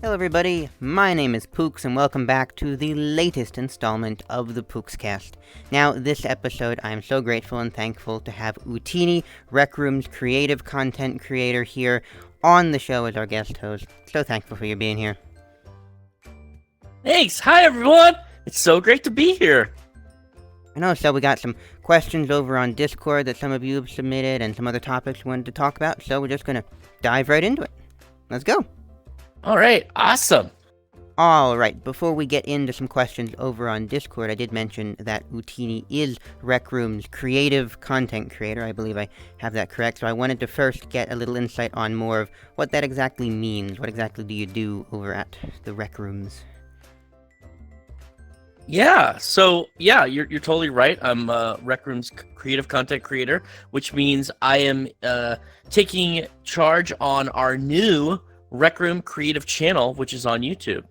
Hello everybody, my name is Pooks and welcome back to the latest installment of the Pooks Cast. Now, this episode, I am so grateful and thankful to have Utinni, Rec Room's creative content creator, here on the show as our guest host. So thankful for you being here. Thanks! Hi everyone! It's so great to be here! I know, so we got some questions over on Discord that some of you have submitted and some other topics we wanted to talk about, so we're just gonna dive right into it. Let's go! Alright, awesome! Alright, before we get into some questions over on Discord, I did mention that Utinni is Rec Room's creative content creator. I believe I have that correct. So I wanted to first get a little insight on more of what that exactly means. What exactly do you do over at the Rec Rooms? You're totally right. I'm Rec Room's creative content creator, which means I am taking charge on our new Rec Room creative channel, which is on YouTube.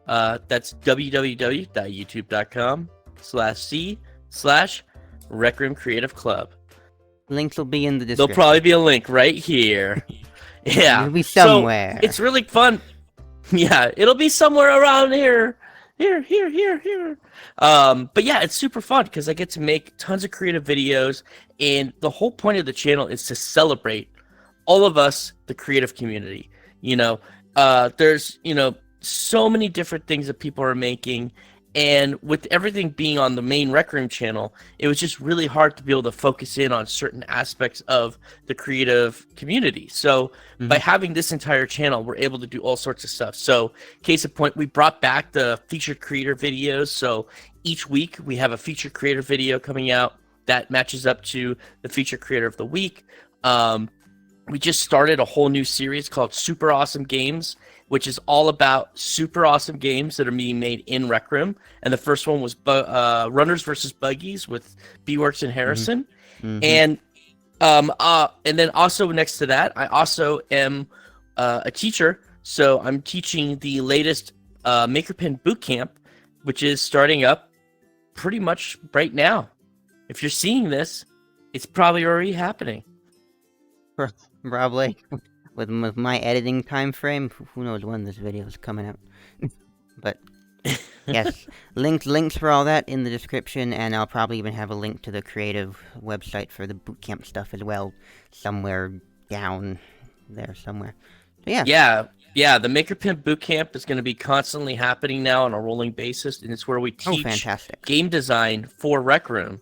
That's www.youtube.com/c/Rec Room Creative Club. Links will be in the description. There'll probably be a link right here. Yeah. It'll be somewhere. So it's really fun. Yeah, it'll be somewhere around here. Here. But yeah, it's super fun because I get to make tons of creative videos, and the whole point of the channel is to celebrate all of us, the creative community. There's so many different things that people are making, and with everything being on the main Rec Room channel, it was just really hard to be able to focus in on certain aspects of the creative community. So by having this entire channel, we're able to do all sorts of stuff. So case in point, we brought back the featured creator videos. So each week we have a featured creator video coming out that matches up to the featured creator of the week. We just started a whole new series called Super Awesome Games, which is all about super awesome games that are being made in Rec Room. And the first one was Runners versus Buggies with B-Works and Harrison. And then also next to that, I also am a teacher. So I'm teaching the latest Maker Pen Bootcamp, which is starting up pretty much right now. If you're seeing this, it's probably already happening. Probably. With my editing time frame, who knows when this video is coming out. But yes, links for all that in the description, and I'll probably even have a link to the creative website for the bootcamp stuff as well, somewhere down there somewhere. So Yeah, the Maker Pen Bootcamp is going to be constantly happening now on a rolling basis, and it's where we teach game design for Rec Room.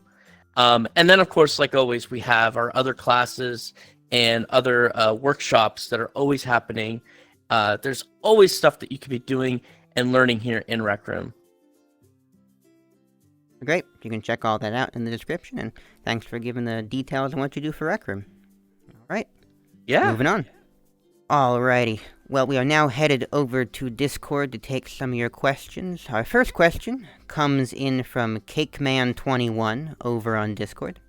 And then, of course, like always, we have our other classes and other workshops that are always happening. There's always stuff that you could be doing and learning here in Rec Room. Great. You can check all that out in the description, and thanks for giving the details on what you do for Rec Room. All right. Yeah. Moving on. Alrighty. Well, we are now headed over to Discord to take some of your questions. Our first question comes in from CakeMan21 over on Discord.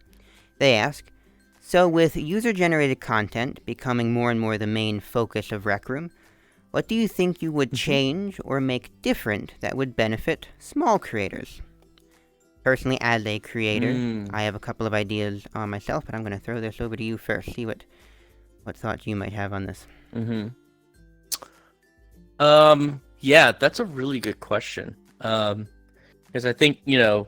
They ask, so with user-generated content becoming more and more the main focus of Rec Room, what do you think you would change or make different that would benefit small creators? Personally, as a creator, I have a couple of ideas on myself, but I'm going to throw this over to you first. See what thoughts you might have on this. Yeah, that's a really good question. Because I think, a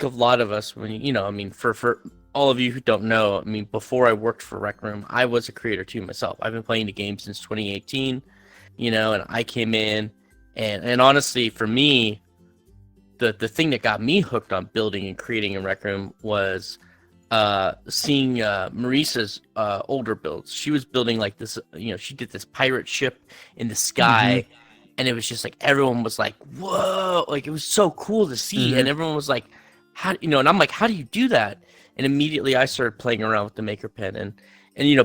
lot of us, when for all of you who don't know, before I worked for Rec Room, I was a creator too myself. I've been playing the game since 2018, and I came in, and honestly, for me, the thing that got me hooked on building and creating in Rec Room was seeing Marisa's older builds. She was building like this, she did this pirate ship in the sky, and it was just like, everyone was like, whoa, like it was so cool to see, and everyone was like, how, and I'm like, how do you do that? And immediately I started playing around with the Maker Pen, and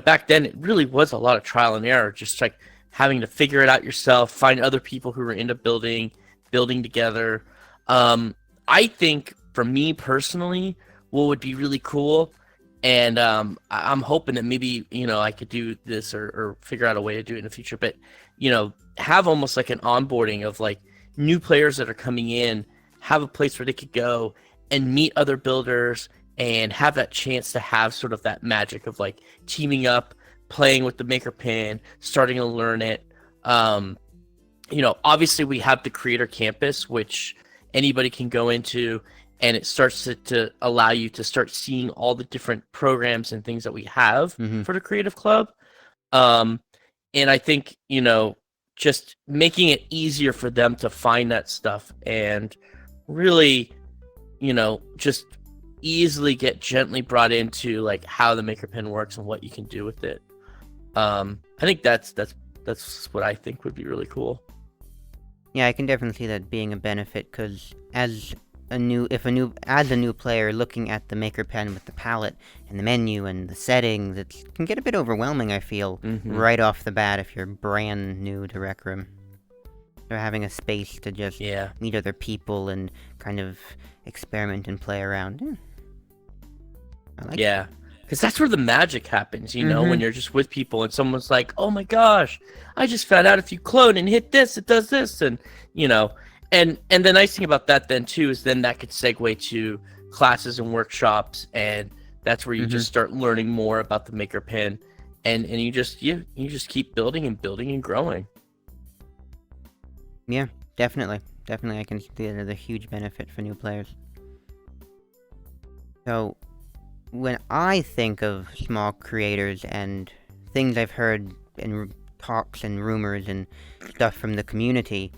back then it really was a lot of trial and error, just like having to figure it out yourself, find other people who were into building together. I think for me personally, what would be really cool, and I'm hoping that maybe I could do this or figure out a way to do it in the future, but have almost like an onboarding of like new players that are coming in, have a place where they could go and meet other builders and have that chance to have sort of that magic of like teaming up, playing with the Maker Pen, starting to learn it. obviously we have the creator campus, which anybody can go into, and it starts to allow you to start seeing all the different programs and things that we have for the creative club. And I think, just making it easier for them to find that stuff and really, just easily get gently brought into like how the maker pen works and what you can do with it. I think that's what I think would be really cool. Yeah, I can definitely see that being a benefit, because as a new player looking at the maker pen with the palette and the menu and the settings, it can get a bit overwhelming, I feel, right off the bat if you're brand new to Rec Room. So having a space to just meet other people and kind of experiment and play around. I like that. Because that's where the magic happens, when you're just with people and someone's like, oh my gosh, I just found out if you clone and hit this, it does this. And, and the nice thing about that then too is then that could segue to classes and workshops. And that's where you just start learning more about the maker pen. And you just keep building and building and growing. Yeah, definitely. Definitely, I can see that as a huge benefit for new players. So, when I think of small creators and things I've heard in talks and rumors and stuff from the community,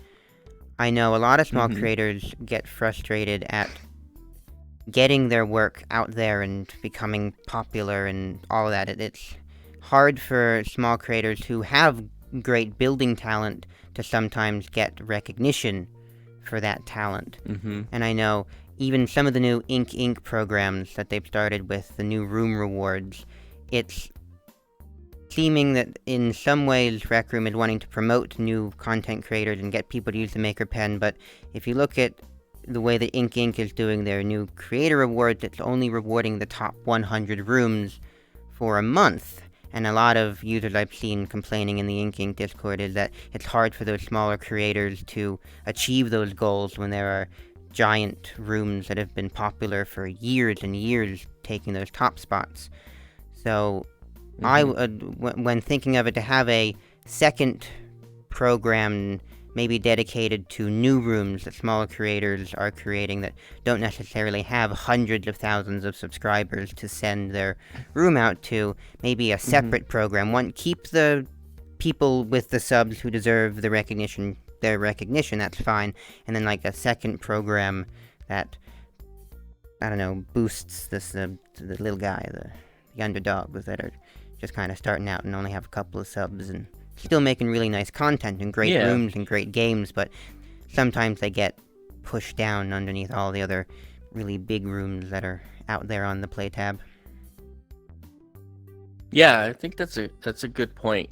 I know a lot of small creators get frustrated at getting their work out there and becoming popular and all that. It's hard for small creators who have great building talent to sometimes get recognition for that talent. And I know even some of the new Ink programs that they've started with the new room rewards, it's seeming that in some ways Rec Room is wanting to promote new content creators and get people to use the maker pen, but if you look at the way that Ink is doing their new creator rewards, it's only rewarding the top 100 rooms for a month. And a lot of users I've seen complaining in the Ink Discord is that it's hard for those smaller creators to achieve those goals when there are giant rooms that have been popular for years and years taking those top spots. So when thinking of it, to have a second program maybe dedicated to new rooms that smaller creators are creating that don't necessarily have hundreds of thousands of subscribers to send their room out to, maybe a separate program. Keep the people with the subs who deserve the recognition, that's fine, and then like a second program that, I don't know, boosts the little guy, the underdogs that are just kind of starting out and only have a couple of subs and still making really nice content and great rooms and great games, but sometimes they get pushed down underneath all the other really big rooms that are out there on the play tab. Yeah, I think that's a good point.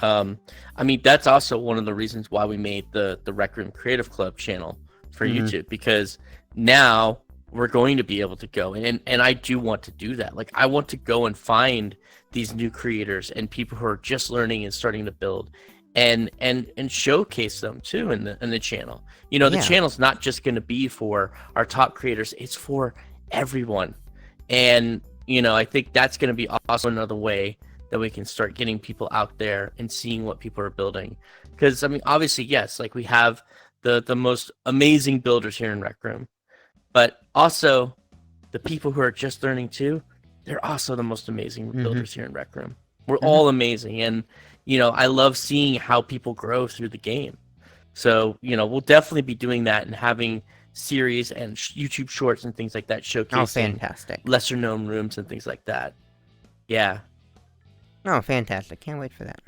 I mean, that's also one of the reasons why we made the Rec Room Creative Club channel for YouTube, because now we're going to be able to go and I do want to do that. Like, I want to go and find these new creators and people who are just learning and starting to build, and showcase them too in the channel. The channel's not just going to be for our top creators; it's for everyone. And I think that's going to be also another way that we can start getting people out there and seeing what people are building. Because I mean, obviously, yes, like we have the most amazing builders here in Rec Room, but also the people who are just learning too. They're also the most amazing builders here in Rec Room. We're all amazing, and I love seeing how people grow through the game. So we'll definitely be doing that and having series and YouTube shorts and things like that showcasing lesser known rooms and things like that. Yeah. Oh, fantastic! Can't wait for that.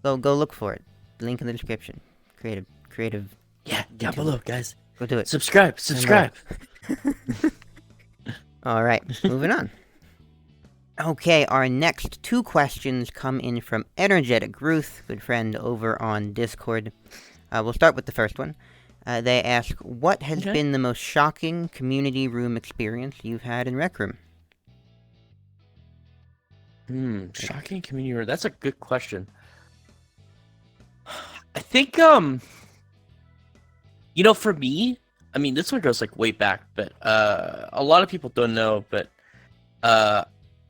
Go look for it. Link in the description. Creative. Yeah, down below, guys. Go do it. Subscribe. All right, moving on. Okay, our next two questions come in from Energetic Ruth, good friend over on Discord. We'll start with the first one. They ask, what has been the most shocking community room experience you've had in Rec Room? Shocking community room. That's a good question. I think, for me, I mean, this one goes like way back, but a lot of people don't know, but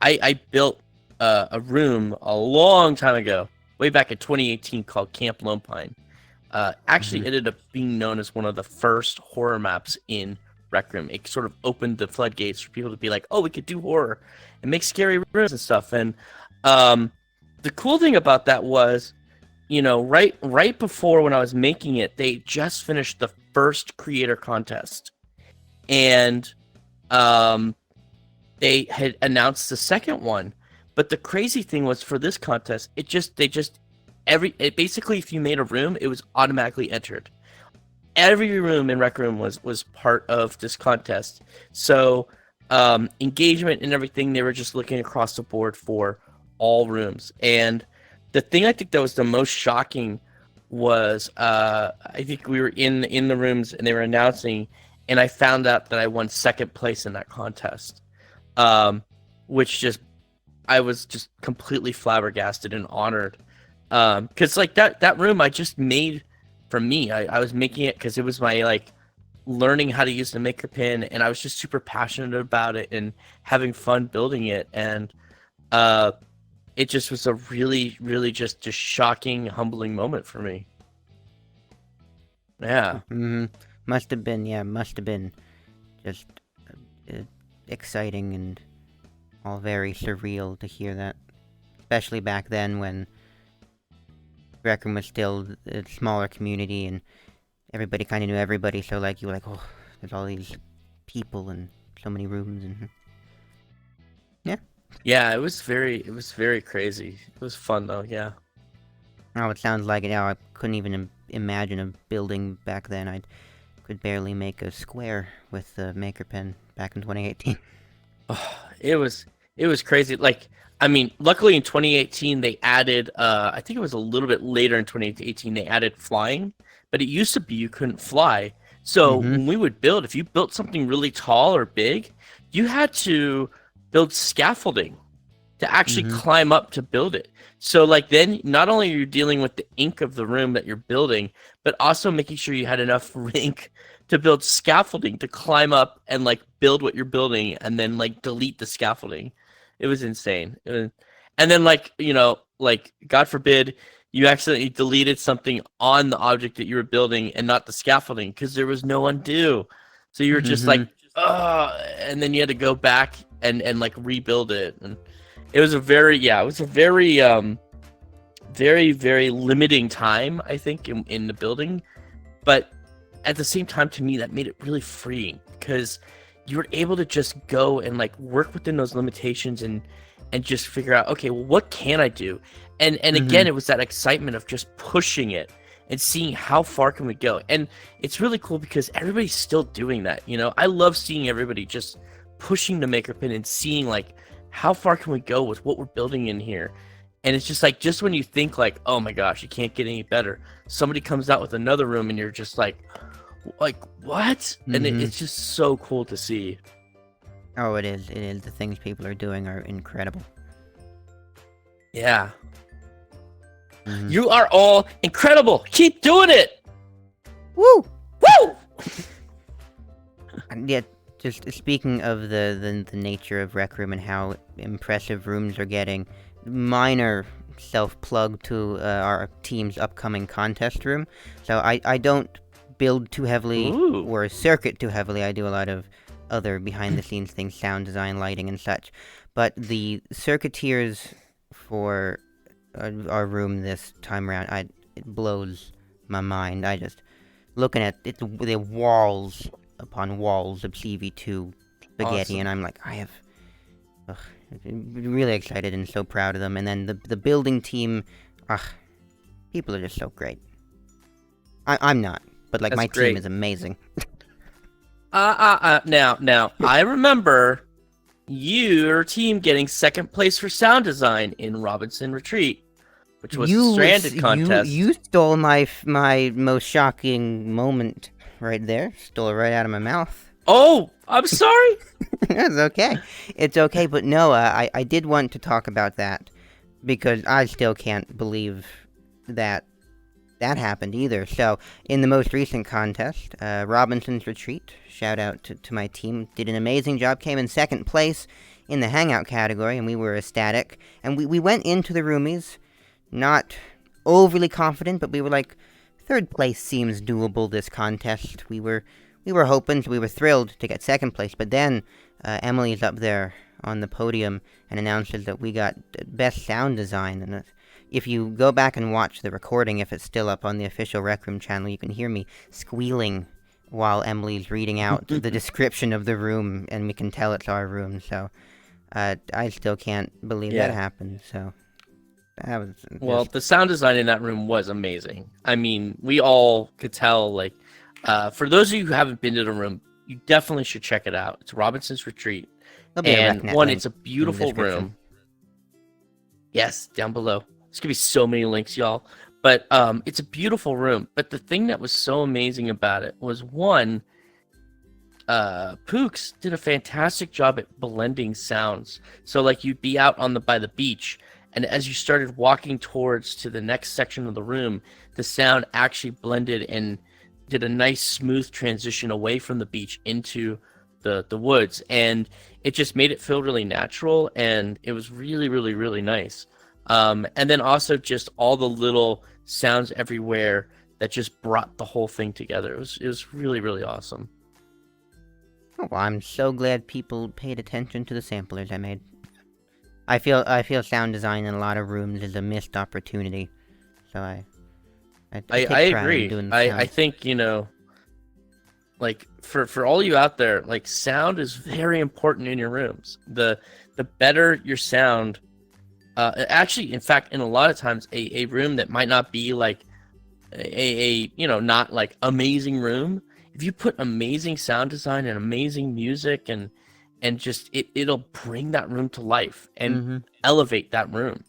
I built a room a long time ago, way back in 2018, called Camp Lone Pine. actually ended up being known as one of the first horror maps in Rec Room. It sort of opened the floodgates for people to be like, oh, we could do horror and make scary rooms and stuff. And the cool thing about that was, right before when I was making it, they just finished the first creator contest, and they had announced the second one. But the crazy thing was, for this contest, basically, if you made a room, it was automatically entered. Every room in Rec Room was part of this contest. So engagement and everything, they were just looking across the board for all rooms. And the thing I think that was the most shocking was I think we were in the rooms and they were announcing, and I found out that I won second place in that contest, which I was just completely flabbergasted and honored. Because like that room I just made for me. I was making it because it was my learning how to use the maker pen, and I was just super passionate about it and having fun building it. And it just was a really, really just shocking, humbling moment for me. Yeah. Mm-hmm. Must have been just exciting and all very surreal to hear that, especially back then when Rec Room was still a smaller community and everybody kind of knew everybody. So you were like, oh, there's all these people and so many rooms and yeah. Yeah, it was very crazy. It was fun though. Yeah. Oh, it sounds like it now. I couldn't even imagine a building back then. I could barely make a square with the maker pen back in 2018. Oh, it was crazy. Luckily in 2018 they added, I think it was a little bit later in 2018, they added flying, but it used to be you couldn't fly. So when we would build, if you built something really tall or big, you had to build scaffolding to actually climb up to build it. So then not only are you dealing with the ink of the room that you're building, but also making sure you had enough ink to build scaffolding to climb up and build what you're building, and then delete the scaffolding. It was insane. And then God forbid you accidentally deleted something on the object that you were building and not the scaffolding, because there was no undo. So you were just and then you had to go back and rebuild it. And it was a very very, very limiting time, I think, in the building. But at the same time, to me, that made it really freeing, because you were able to just go and work within those limitations and just figure out, okay, well, what can I do? And again, it was that excitement of just pushing it and seeing how far can we go. And it's really cool because everybody's still doing that. I love seeing everybody just pushing the maker pen and seeing how far can we go with what we're building in here. And it's just just when you think oh my gosh, it can't get any better, somebody comes out with another room and you're just what? And it's just so cool to see. Oh, it is. The things people are doing are incredible. Yeah. You are all incredible. Keep doing it. Woo! Woo! And yet, just speaking of the nature of Rec Room and how impressive rooms are getting, minor self-plug to our team's upcoming contest room. So I don't build too heavily or circuit too heavily. I do a lot of other behind-the-scenes things, sound design, lighting, and such. But the circuiteers for our room this time around, it blows my mind. I just looking at it, the walls upon walls of CV2 spaghetti, Awesome. and I'm really excited and so proud of them. And then the building team, people are just so great. I'm not, but That's my great. team is amazing. Now, I remember your team getting second place for sound design in Robinson Retreat, which was the Stranded contest. You stole my most shocking moment right there. Stole it right out of my mouth. Oh, I'm sorry. It's okay. It's okay, but no, I did want to talk about that, because I still can't believe that happened either. So, in the most recent contest, Robinson's Retreat, shout out to my team, did an amazing job, came in second place in the Hangout category, and we were ecstatic. And we went into the roomies not overly confident, but we were third place seems doable this contest. We were hoping, we were thrilled to get second place, but then Emily's up there on the podium and announces that we got best sound design. And if you go back and watch the recording, if it's still up on the official Rec Room channel, you can hear me squealing while Emily's reading out the description of the room, and we can tell it's our room. So I still can't believe that happened. So that was well, the sound design in that room was amazing. I mean, we all could tell. Like, for those of you who haven't been to the room, you definitely should check it out. It's Robinson's Retreat, and one, it's a beautiful room. Yes, down below. There's gonna be so many links, y'all. But it's a beautiful room. But the thing that was so amazing about it was, one, Pooks did a fantastic job at blending sounds. So like you'd be out on by the beach, and as you started walking towards to the next section of the room, the sound actually blended and did a nice smooth transition away from the beach into the woods, and it just made it feel really natural, and it was really, really, really nice. And then also just all the little sounds everywhere that just brought the whole thing together. It was really, really awesome. Oh, well, I'm so glad people paid attention to the samplers I made. I feel sound design in a lot of rooms is a missed opportunity. So I agree. I think, you know, like for all you out there, like sound is very important in your rooms. The better your sound, actually, in fact, in a lot of times, a room that might not be like a you know, not like amazing room, if you put amazing sound design and amazing music and just it'll bring that room to life and elevate that room.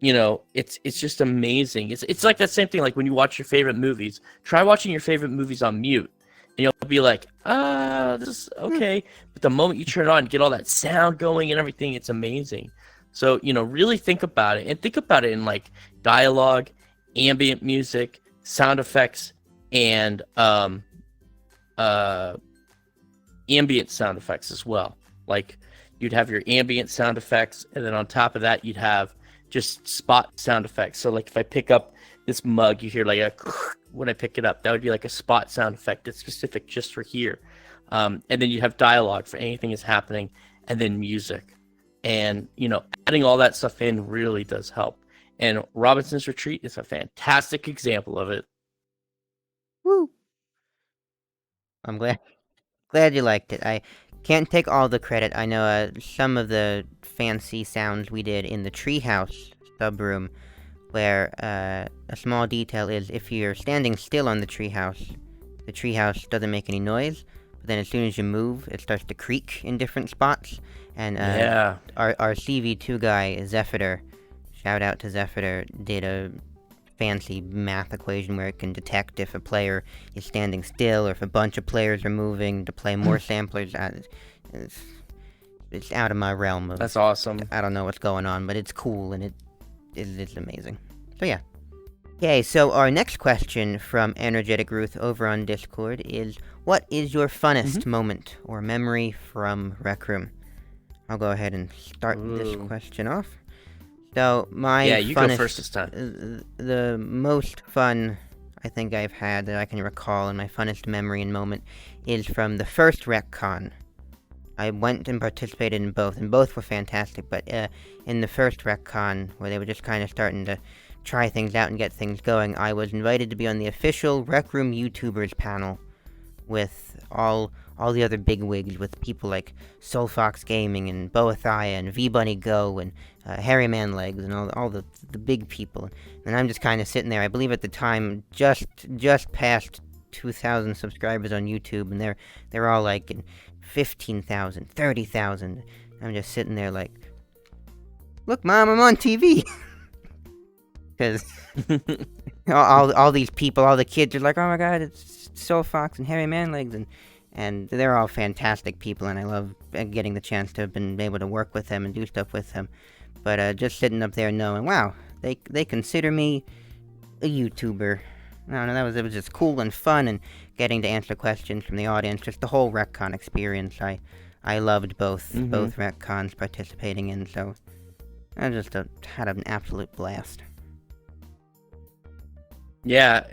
You know, it's just amazing. It's like that same thing, like when you watch your favorite movies. Try watching your favorite movies on mute, and you'll be like, this is okay. But the moment you turn it on, get all that sound going and everything, it's amazing. So, you know, really think about it, and think about it in like dialogue, ambient music, sound effects, and ambient sound effects as well. Like you'd have your ambient sound effects, and then on top of that, you'd have just spot sound effects. So like if I pick up this mug, you hear like a when I pick it up, that would be like a spot sound effect that's specific just for here. And then you have dialogue for anything that's happening, and then music. And, you know, adding all that stuff in really does help. And Robinson's Retreat is a fantastic example of it. Woo! I'm glad you liked it. I can't take all the credit. I know some of the fancy sounds we did in the treehouse subroom, where a small detail is if you're standing still on the treehouse doesn't make any noise, but then as soon as you move, it starts to creak in different spots. And our CV2 guy, Zephyr, shout out to Zephyr, did a fancy math equation where it can detect if a player is standing still or if a bunch of players are moving to play more samplers. It's out of my realm. That's awesome. I don't know what's going on, but it's cool and it's amazing. So yeah. Okay, so our next question from Energetic Ruth over on Discord is, what is your funnest moment or memory from Rec Room? I'll go ahead and start this question off. So you go first this time. The most fun I think I've had that I can recall, and my funnest memory and moment, is from the first RecCon. I went and participated in both, and both were fantastic, but in the first RecCon, where they were just kind of starting to try things out and get things going, I was invited to be on the official Rec Room YouTubers panel with all the other bigwigs, with people like Soulfox Gaming and Boathia and V-Bunny Go and Harry Man Legs and all the big people. And I'm just kind of sitting there. I believe at the time just past 2,000 subscribers on YouTube, and they're all like in 15,000, 30,000. I'm just sitting there like, look, Mom, I'm on TV. Because all these people, all the kids are like, oh my God, it's Soulfox and Harry Manlegs, and they're all fantastic people, and I love getting the chance to have been able to work with them and do stuff with them. But just sitting up there knowing, wow, they consider me a YouTuber. I don't know, it was just cool and fun, and getting to answer questions from the audience, just the whole RecCon experience. I loved both RecCons participating in, so I just had an absolute blast. Yeah,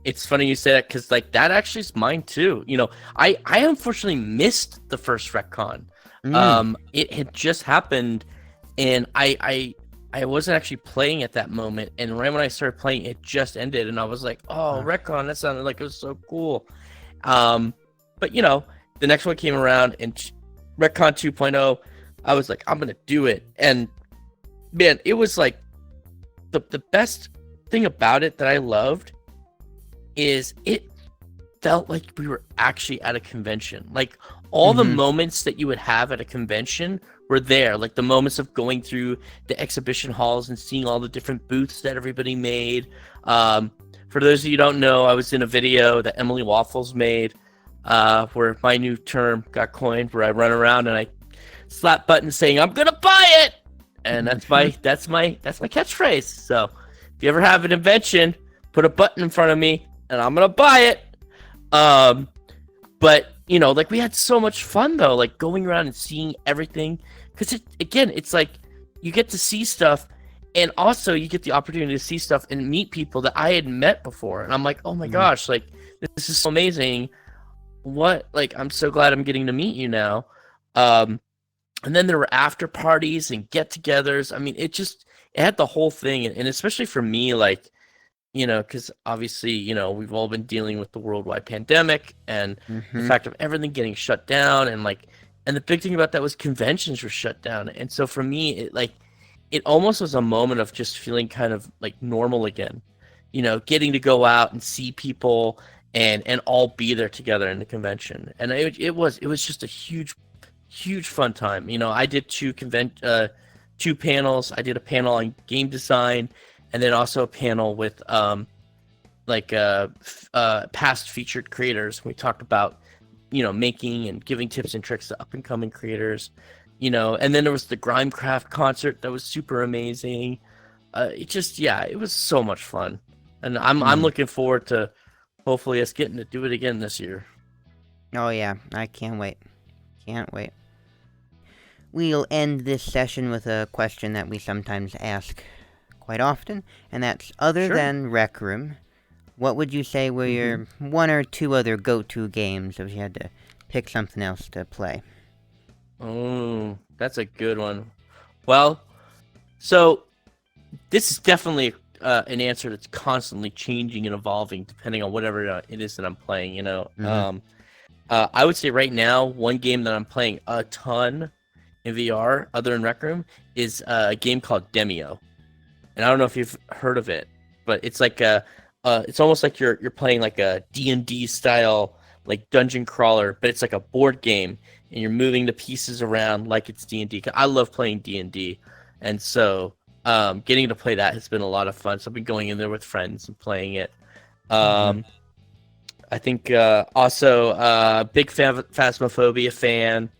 it's funny you say that because like that actually is mine too. I unfortunately missed the first retcon. Mm. It had just happened, and I wasn't actually playing at that moment. And right when I started playing, it just ended, and I was like, "Oh, retcon! That sounded like it was so cool." Um, but the next one came around, and retcon 2.0, I was like, "I'm gonna do it," and man, it was like the best thing about it that I loved is it felt like we were actually at a convention. Like all the Mm-hmm. moments that you would have at a convention were there. Like the moments of going through the exhibition halls and seeing all the different booths that everybody made. Um, for those of you who don't know, I was in a video that Emily Waffles made, where my new term got coined, where I run around and I slap buttons saying I'm gonna buy it, and that's my catchphrase. So if you ever have an invention, put a button in front of me, and I'm gonna buy it. Um, but like we had so much fun though, like going around and seeing everything, because it's like you get to see stuff, and also you get the opportunity to see stuff and meet people that I had met before, and I'm like, oh my gosh, like this is so amazing. What, like, I'm so glad I'm getting to meet you now. Um, and then there were after parties and get-togethers. I mean, it had the whole thing, and especially for me, like, because obviously, we've all been dealing with the worldwide pandemic and the Mm-hmm. fact of everything getting shut down, and like, and the big thing about that was conventions were shut down, and so for me, it almost was a moment of just feeling kind of like normal again, getting to go out and see people and all be there together in the convention, and it was just a huge fun time. I did two panels. I did a panel on game design, and then also a panel with past featured creators. We talked about making and giving tips and tricks to up and coming creators. And then there was the Grimecraft concert that was super amazing. It was so much fun, and I'm Mm. looking forward to hopefully us getting to do it again this year. Oh yeah, I can't wait. Can't wait. We'll end this session with a question that we sometimes ask quite often, and that's other Sure. than Rec Room, what would you say were hmm your one or two other go-to games if you had to pick something else to play? Oh, that's a good one. Well, so this is definitely an answer that's constantly changing and evolving depending on whatever it is that I'm playing. Mm-hmm. I would say right now one game that I'm playing a ton in VR, other than Rec Room, is a game called Demio. And I don't know if you've heard of it, but it's like it's almost like you're playing like a D&D style like dungeon crawler, but it's like a board game, and you're moving the pieces around like it's D&D. I love playing D&D, and so getting to play that has been a lot of fun. So I've been going in there with friends and playing it. Mm-hmm. Um, I think also big Phasmophobia fan.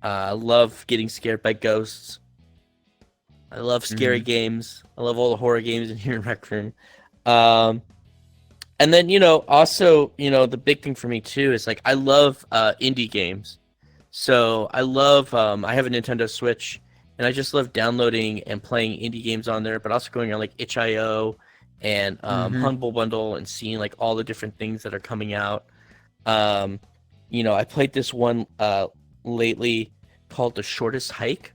I love getting scared by ghosts. I love scary Mm-hmm. games. I love all the horror games in here in Rec Room. Um, and then also the big thing for me too is like I love indie games. So I love I have a Nintendo Switch, and I just love downloading and playing indie games on there, but also going on like itch.io and Mm-hmm. Humble Bundle and seeing like all the different things that are coming out. Um, I played this one lately called The Shortest Hike,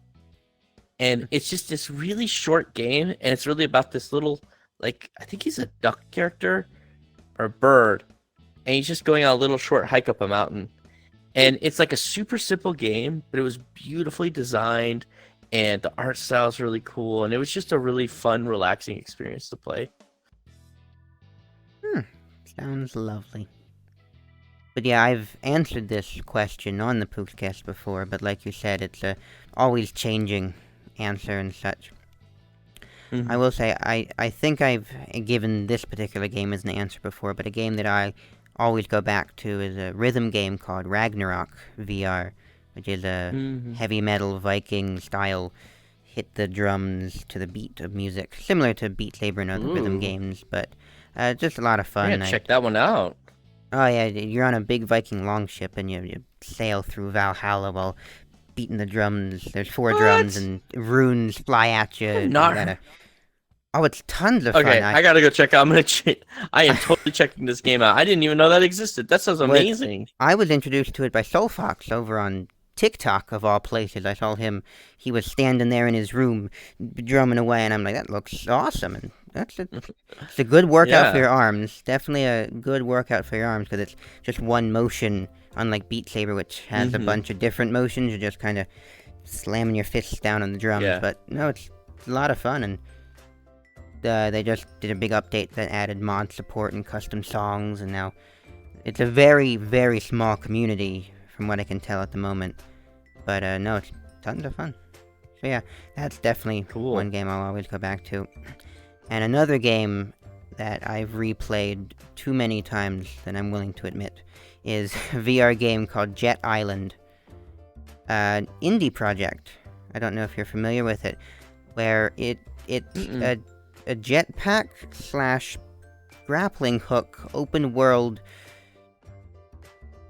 and it's just this really short game, and it's really about this little, like, I think he's a duck character or a bird, and he's just going on a little short hike up a mountain, and it's like a super simple game, but it was beautifully designed, and the art style is really cool, and it was just a really fun, relaxing experience to play. Hmm. Sounds lovely. But yeah, I've answered this question on the Pookscast before, but like you said, it's a always changing answer and such. I hmm will say, I think I've given this particular game as an answer before, but a game that I always go back to is a rhythm game called Ragnarok VR, which is a hmm heavy metal Viking style hit the drums to the beat of music, similar to Beat Saber and other rhythm Ooh, games, but just a lot of I gotta fun. check that one out. Oh yeah, you're on a big Viking longship and you sail through Valhalla while beating the drums. There's four drums What? and runes fly at you, I've and you not gotta heard. Oh, it's tons of Okay, fun. I gotta go check out. I am totally checking this game out. I didn't even know that existed. That sounds Well, amazing. I was introduced to it by Soulfox over on TikTok, of all places. I saw him, he was standing there in his room drumming away, and I'm like, that looks awesome. And it's a good workout for Yeah. your arms. Definitely a good workout for your arms, because it's just one motion, unlike Beat Saber, which has a Mm-hmm. bunch of different motions. You're just kind of slamming your fists down on the drums. Yeah. But no, it's a lot of fun, and they just did a big update that added mod support and custom songs, and now it's a very, very small community, from what I can tell at the moment. But no, it's tons of fun. So yeah, that's definitely Cool. one game I'll always go back to. And another game that I've replayed too many times than I'm willing to admit is a VR game called Jet Island. An indie project. I don't know if you're familiar with it, where it's a jetpack slash grappling hook open world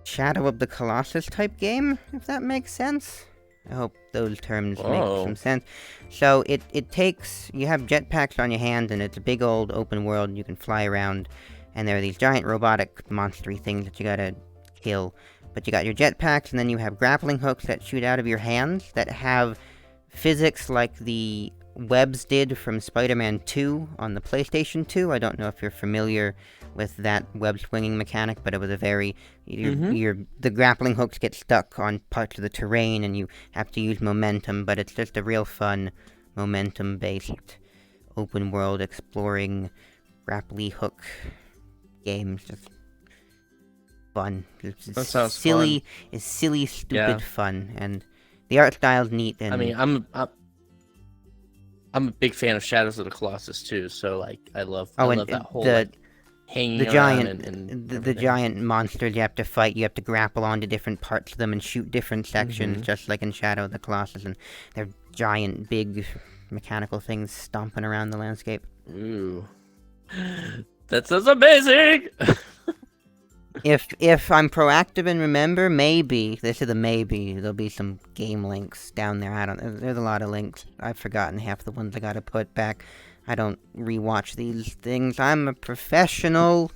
Shadow of the Colossus type game, if that makes sense. I hope those terms make some sense. So it takes, you have jetpacks on your hand, and it's a big old open world, and you can fly around, and there are these giant robotic monstery things that you gotta kill. But you got your jetpacks, and then you have grappling hooks that shoot out of your hands that have physics like the webs did from Spider-Man 2 on the PlayStation 2. I don't know if you're familiar with that web swinging mechanic, but it was a very... the grappling hooks get stuck on parts of the terrain, and you have to use momentum, but it's just a real fun, momentum-based, open-world exploring, grapply hook game. Just fun. That sounds silly, fun. It's silly, stupid fun, and the art style's neat, and... I mean, I'm a big fan of Shadows of the Colossus too, so like I love that whole hanging the around giant and the giant monsters you have to fight. You have to grapple onto different parts of them and shoot different sections, just like in Shadow of the Colossus. And they're giant, big mechanical things stomping around the landscape. Ooh, that sounds amazing. If I'm proactive and remember, maybe this is a maybe. There'll be some game links down there. I don't. There's a lot of links. I've forgotten half the ones I gotta put back. I don't rewatch these things. I'm a professional.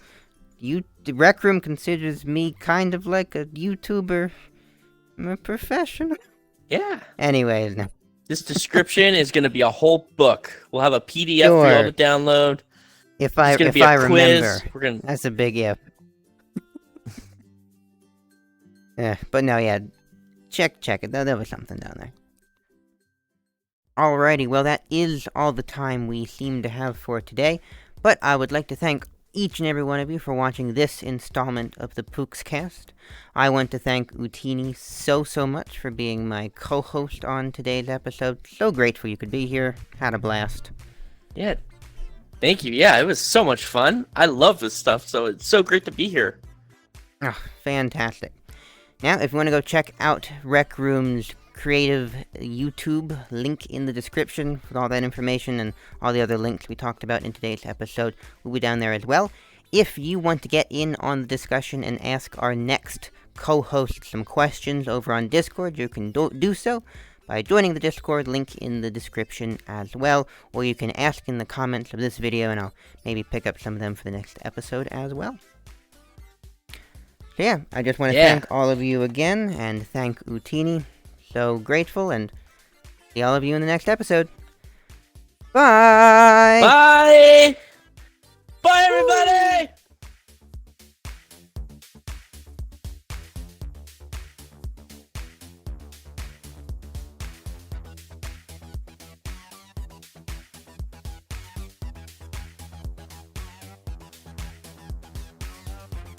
The Rec Room considers me kind of like a YouTuber. I'm a professional. Yeah. Anyways, no. This description is going to be a whole book. We'll have a PDF for y'all to download. If I remember, We're that's a big if. Yeah, but no, yeah, check it. There was something down there. Alrighty, well that is all the time we seem to have for today, but I would like to thank each and every one of you for watching this installment of the Pooks cast. I want to thank Utinni so much for being my co-host on today's episode. So grateful you could be here. Had a blast. Yeah. Thank you. Yeah, it was so much fun. I love this stuff, so it's so great to be here. Oh, fantastic. Now, if you want to go check out Rec Room's creative YouTube, link in the description for all that information, and all the other links we talked about in today's episode will be down there as well. If you want to get in on the discussion and ask our next co-host some questions over on Discord, you can do so by joining the Discord, link in the description as well, or you can ask in the comments of this video, and I'll maybe pick up some of them for the next episode as well. So yeah, I just want to thank all of you again, and thank Utinni. So grateful, and see all of you in the next episode. Bye! Bye! Bye, everybody!